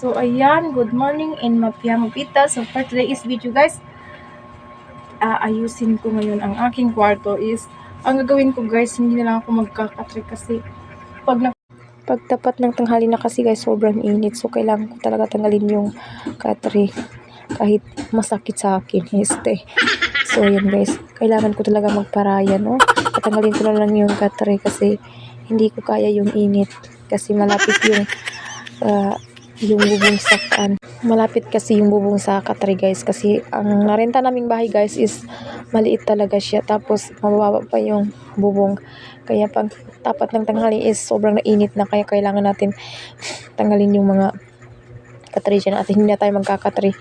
So ayan, good morning and mapita. So for today's video guys, ayusin ko ngayon ang aking kwarto is, ang gagawin ko guys, hindi na lang ako magkakatrik kasi pagtapat ng tanghali na kasi guys, sobrang init. So kailangan ko talaga tanggalin yung katri kahit masakit sa akin. So ayan guys, kailangan ko talaga magparaya, no? Tatanggalin ko na lang yung katri kasi hindi ko kaya yung init. Kasi malapit yung bubong sa malapit kasi yung bubong sa katri guys, kasi ang narenta naming bahay guys is maliit talaga siya, tapos mababa pa yung bubong, kaya pag tapat ng tanghali is sobrang nainit na, kaya kailangan natin tanggalin yung mga katri dyan at hindi na tayo magkakatri,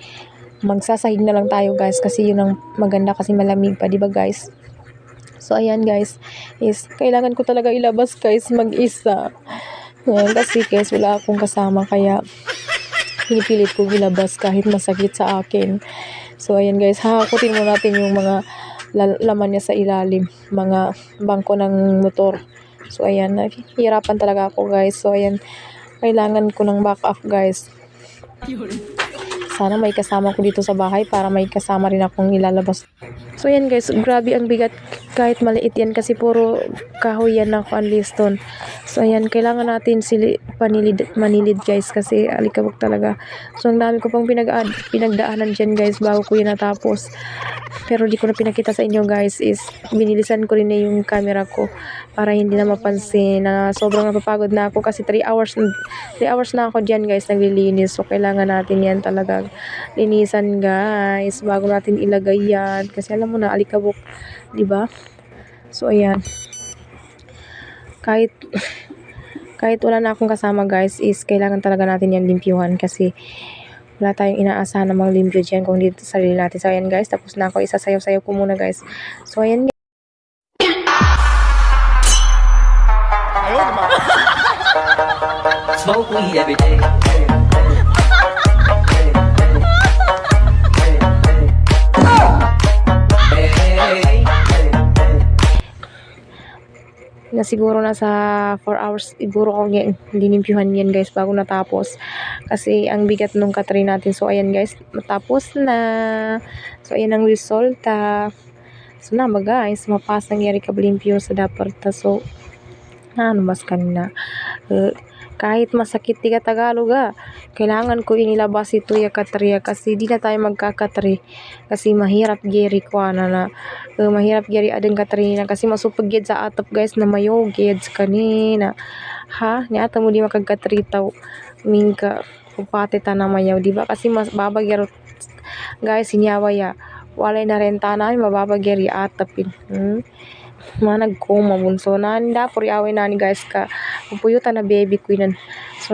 magsasahig na lang tayo guys, kasi yun ang maganda kasi malamig pa, diba guys? So ayan guys, is kailangan ko talaga ilabas guys mag-isa. Kasi guys, wala akong kasama, kaya pinipilit kong ilabas kahit masakit sa akin. So ayan guys, hahakutin mo natin yung mga laman niya sa ilalim, mga bangko ng motor. So ayan, nahihirapan talaga ako guys. So ayan, kailangan ko ng backup guys. Sana may kasama ko dito sa bahay para may kasama rin akong ilalabas. So yan guys, grabe ang bigat kahit maliit yan kasi puro kahoy yan na liston. So ayan, kailangan natin manilid guys kasi alikabok talaga. So ang dami ko pang pinagdaanan dyan guys bago ko yun natapos. Pero di ko na pinakita sa inyo guys, is binilisan ko rin na yung camera ko para hindi na mapansin na sobrang napapagod na ako kasi 3 hours na ako dyan guys naglilinis. So kailangan natin yan talagang linisan guys bago natin ilagay yan kasi alam mo na alikabok, di ba? So ayan, kahit wala na akong kasama guys, is kailangan talaga natin yan limpyuhan kasi wala tayong inaasahan na mga limpyo dyan kung dito sa sarili natin. So ayan guys, tapos na ako, isasayaw-sayaw ko muna guys. So ayan guys. Smoke weed every day. Na siguro nasa 4 hours siguro ko linimpyuhan yan guys bago natapos kasi ang bigat nung katri natin. So ayan guys, matapos na. So ayan ang resulta. So na ba guys, mapasang yari ka limpyo sa daparta. So ano mas kanina kahit masakit tiga Tagalog kailangan ko inilabas ito ya katriya kasi di na tayo magkakatri kasi mahirap geri ko mahirap geri adeng katri na kasi masupag gid sa atop guys na mayo gid kanina niata mo di makagkatri taw mingka upate ta na mayaw, di ba? Kasi mas babagyaro guys sinyawa ya walay na renta na mababagyari atapin managkoma bunso na nda puri away na ni guys ka pupuyutan na baby ko yun. So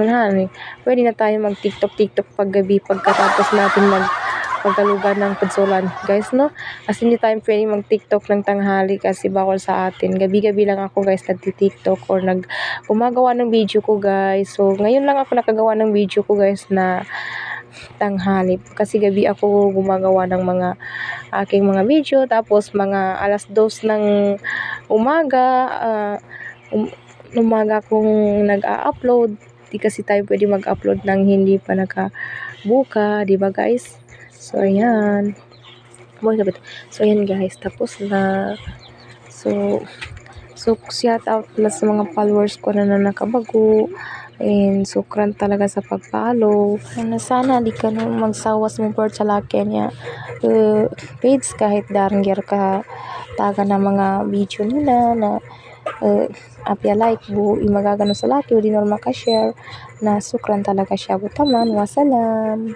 pwede na tayo mag tiktok paggabi pagkatapos natin pagkalugan ng pagsulan guys, no? Kasi hindi tayo pwede mag tiktok ng tanghali kasi bawal sa atin. Gabi-gabi lang ako guys nagti-tiktok or gumagawa ng video ko guys. So ngayon lang ako nakagawa ng video ko guys na tanghali kasi gabi ako gumagawa ng mga aking mga video, tapos mga 2:00 ng umaga umaga akong nag-a-upload. Di kasi tayo pwede mag-upload ng hindi pa nakabuka, di ba guys? So ayan, so ayan guys, tapos na. So shout out na sa mga followers ko na nakabago. And sukran talaga sa pag-follow. Sana di ka nung magsawa support sa laki niya page kahit darnger ka taga na mga video nila na apya like bu imagagano sa laki o di normal ka share na sukran talaga siya butaman. Wasalam.